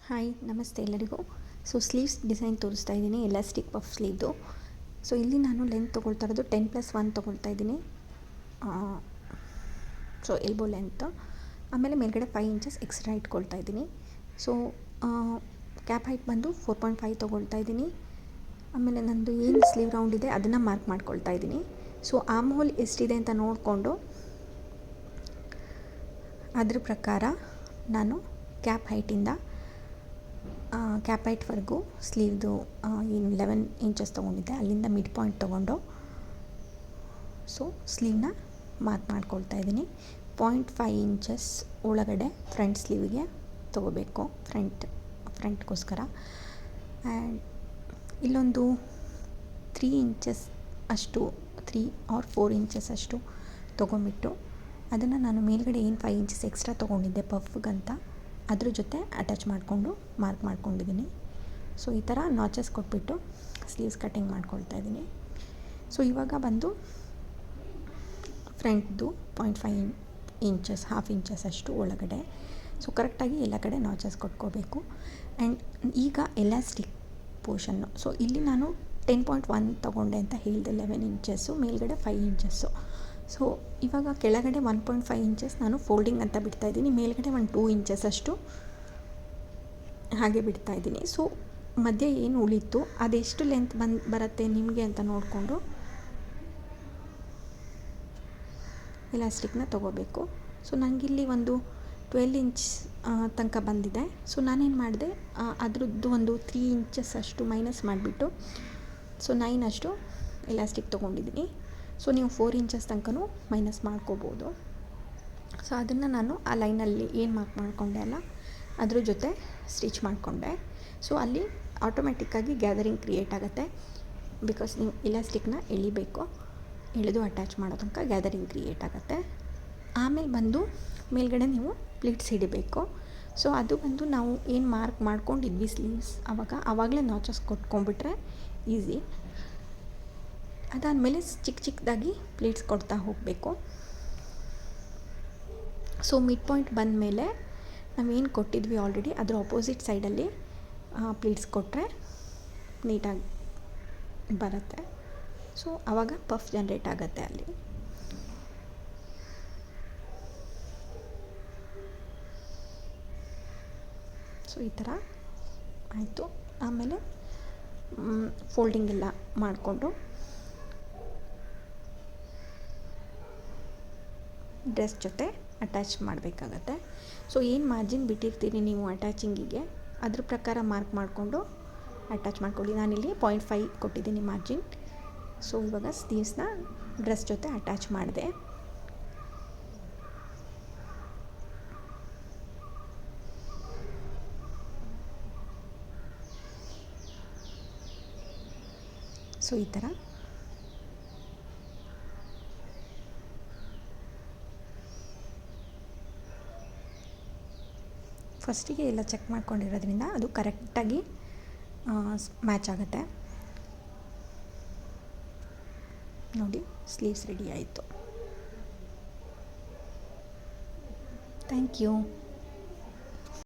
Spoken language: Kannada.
ಹಾಯ್ ನಮಸ್ತೆ ಎಲ್ಲರಿಗೂ. ಸ್ಲೀವ್ಸ್ ಡಿಸೈನ್ ತೋರಿಸ್ತಾ ಇದ್ದೀನಿ, ಎಲಾಸ್ಟಿಕ್ ಪಫ್ ಸ್ಲೀವ್ದು. ಇಲ್ಲಿ ನಾನು ಲೆಂತ್ ತೊಗೊಳ್ತಾ ಇರೋದು 10+1 ತೊಗೊಳ್ತಾ ಇದ್ದೀನಿ. Elbow length. ಆಮೇಲೆ ಮೇಲ್ಗಡೆ 5 ಇಂಚಸ್ ಎಕ್ಸ್ಟ್ರಾ ಇಟ್ಕೊಳ್ತಾ ಇದ್ದೀನಿ. ಕ್ಯಾಪ್ ಹೈಟ್ ಬಂದು 4.5 ತೊಗೊಳ್ತಾ ಇದ್ದೀನಿ. ಆಮೇಲೆ ನಂದು ಏನು ಸ್ಲೀವ್ ರೌಂಡ್ ಇದೆ ಅದನ್ನು ಮಾರ್ಕ್ ಮಾಡ್ಕೊಳ್ತಾ ಇದ್ದೀನಿ. ಆರ್ಮ್ ಹೋಲ್ ಎಷ್ಟಿದೆ ಅಂತ ನೋಡಿಕೊಂಡು ಅದ್ರ ಪ್ರಕಾರ ನಾನು ಕ್ಯಾಪ್ ಹೈಟ್ವರೆಗೂ ಸ್ಲೀವ್ದು ಏನು 11 ಇಂಚಸ್ ತೊಗೊಂಡಿದ್ದೆ ಅಲ್ಲಿಂದ ಮಿಡ್ ಪಾಯಿಂಟ್ ತೊಗೊಂಡು ಸ್ಲೀವ್ನ ಮಾರ್ಕ್ ಮಾಡ್ಕೊಳ್ತಾ ಇದ್ದೀನಿ. 0.5 ಇಂಚಸ್ ಒಳಗಡೆ ಫ್ರಂಟ್ ಸ್ಲೀವ್ಗೆ ತೊಗೋಬೇಕು, ಫ್ರಂಟ್ಗೋಸ್ಕರ. ಆ್ಯಂಡ್ ಇಲ್ಲೊಂದು 3 ಇಂಚಸ್ ಅಷ್ಟು 3 or 4 ಇಂಚಸ್ ಅಷ್ಟು ತೊಗೊಂಬಿಟ್ಟು ಅದನ್ನು ನಾನು ಮೇಲ್ಗಡೆ ಏನು 5 ಇಂಚಸ್ ಎಕ್ಸ್ಟ್ರಾ ತೊಗೊಂಡಿದ್ದೆ ಪಫ್ಗಂತ ಅದ್ರ ಜೊತೆ ಅಟ್ಯಾಚ್ ಮಾಡಿಕೊಂಡು ಮಾರ್ಕ್ ಮಾಡ್ಕೊಂಡಿದ್ದೀನಿ. ಈ ಥರ ನಾಚಸ್ ಕೊಟ್ಬಿಟ್ಟು ಸ್ಲೀವ್ಸ್ ಕಟ್ಟಿಂಗ್ ಮಾಡ್ಕೊಳ್ತಾ ಇದ್ದೀನಿ. ಇವಾಗ ಬಂದು ಫ್ರಂಟ್ದು 0.5 ಇಂಚಸ್ ಹಾಫ್ ಇಂಚಸ್ ಅಷ್ಟು ಒಳಗಡೆ ಕರೆಕ್ಟಾಗಿ ಎಲ್ಲ ಕಡೆ ನಾಚಸ್ ಕೊಟ್ಕೋಬೇಕು. ಆ್ಯಂಡ್ ಈಗ ಎಲಾಸ್ಟಿಕ್ ಪೋರ್ಷನ್ನು ಇಲ್ಲಿ ನಾನು 10.1 ತೊಗೊಂಡೆ ಅಂತ ಹೇಳಿದೆ, 11 ಇಂಚಸ್ಸು, ಮೇಲ್ಗಡೆ 5 ಇಂಚಸ್ಸು. ಇವಾಗ ಕೆಳಗಡೆ 1.5 ಇಂಚಸ್ ನಾನು ಫೋಲ್ಡಿಂಗ್ ಅಂತ ಬಿಡ್ತಾಯಿದ್ದೀನಿ, ಮೇಲ್ಗಡೆ ಒಂದು 2 ಇಂಚಸ್ ಅಷ್ಟು ಹಾಗೆ ಬಿಡ್ತಾಯಿದ್ದೀನಿ. ಮಧ್ಯೆ ಏನು ಉಳಿತು ಅದೆಷ್ಟು ಲೆಂತ್ ಬರುತ್ತೆ ನಿಮಗೆ ಅಂತ ನೋಡಿಕೊಂಡು ಎಲಾಸ್ಟಿಕ್ನ ತೊಗೋಬೇಕು. ನನಗಿಲ್ಲಿ ಒಂದು 12 ಇಂಚ್ ತನಕ ಬಂದಿದೆ. ನಾನೇನು ಮಾಡಿದೆ, ಅದರದ್ದು ಒಂದು 3 ಇಂಚಸ್ ಅಷ್ಟು ಮೈನಸ್ ಮಾಡಿಬಿಟ್ಟು 9 ಅಷ್ಟು ಎಲಾಸ್ಟಿಕ್ ತೊಗೊಂಡಿದ್ದೀನಿ. ನೀವು 4 ಇಂಚಸ್ ತನಕನೂ ಮೈನಸ್ ಮಾಡ್ಕೋಬೋದು. ಅದನ್ನು ನಾನು ಆ ಲೈನಲ್ಲಿ ಏನು ಮಾರ್ಕ್ ಮಾಡಿಕೊಂಡೆ ಅಲ್ಲ ಅದ್ರ ಜೊತೆ ಸ್ಟಿಚ್ ಮಾಡಿಕೊಂಡೆ. ಅಲ್ಲಿ ಆಟೋಮೆಟಿಕ್ಕಾಗಿ ಗ್ಯಾದರಿಂಗ್ ಕ್ರಿಯೇಟ್ ಆಗುತ್ತೆ. ಬಿಕಾಸ್ ನೀವು ಎಲಾಸ್ಟಿಕ್ನ ಎಳೆದು ಅಟ್ಯಾಚ್ ಮಾಡೋ ತನಕ ಗ್ಯಾದರಿಂಗ್ ಕ್ರಿಯೇಟ್ ಆಗುತ್ತೆ. ಆಮೇಲೆ ಬಂದು ಮೇಲ್ಗಡೆ ನೀವು ಪ್ಲೀಟ್ಸ್ ಹಿಡಿಬೇಕು. ಅದು ಬಂದು ನಾವು ಏನು ಮಾರ್ಕ್ ಮಾಡ್ಕೊಂಡಿದ್ವಿ ಸ್ಲೀವ್ಸ್ ಆವಾಗಲೇ ನಾಚಸ್ ಕೊಟ್ಕೊಂಡ್ಬಿಟ್ರೆ ಈಸಿ. ಅದಾದಮೇಲೆ ಚಿಕ್ಕದಾಗಿ ಪ್ಲೀಟ್ಸ್ ಕೊಡ್ತಾ ಹೋಗಬೇಕು. ಮಿಡ್ ಪಾಯಿಂಟ್ ಬಂದಮೇಲೆ ನಾವೇನು ಕೊಟ್ಟಿದ್ವಿ ಆಲ್ರೆಡಿ ಅದರ ಆಪೋಸಿಟ್ ಸೈಡಲ್ಲಿ ಪ್ಲೀಟ್ಸ್ ಕೊಟ್ಟರೆ ನೀಟಾಗಿ ಬರುತ್ತೆ. ಆವಾಗ ಪಫ್ ಜನ್ರೇಟ್ ಆಗುತ್ತೆ ಅಲ್ಲಿ. ಈ ಥರ ಆಯಿತು. ಆಮೇಲೆ ಫೋಲ್ಡಿಂಗ್ ಎಲ್ಲ ಮಾಡಿಕೊಂಡು ಡ್ರೆಸ್ ಜೊತೆ ಅಟ್ಯಾಚ್ ಮಾಡಬೇಕಾಗತ್ತೆ. ಏನು ಮಾರ್ಜಿನ್ ಬಿಟ್ಟಿರ್ತೀರಿ ನೀವು ಅಟ್ಯಾಚಿಂಗಿಗೆ ಅದ್ರ ಪ್ರಕಾರ ಮಾರ್ಕ್ ಮಾಡಿಕೊಂಡು ಅಟ್ಯಾಚ್ ಮಾಡ್ಕೊಳ್ಳಿ. ನಾನಿಲ್ಲಿ 0.5 ಕೊಟ್ಟಿದ್ದೀನಿ ಮಾರ್ಜಿನ್. ಇವಾಗ ಸ್ಲೀವ್ಸ್ನ ಡ್ರೆಸ್ ಜೊತೆ ಅಟ್ಯಾಚ್ ಮಾಡಿದೆ. ಈ ಥರ ಫಸ್ಟಿಗೆ ಎಲ್ಲ ಚೆಕ್ ಮಾಡ್ಕೊಂಡಿರೋದ್ರಿಂದ ಅದು ಕರೆಕ್ಟಾಗಿ ಮ್ಯಾಚ್ ಆಗುತ್ತೆ. ನೋಡಿ, ಸ್ಲೀವ್ಸ್ ರೆಡಿ ಆಯಿತು. Thank you.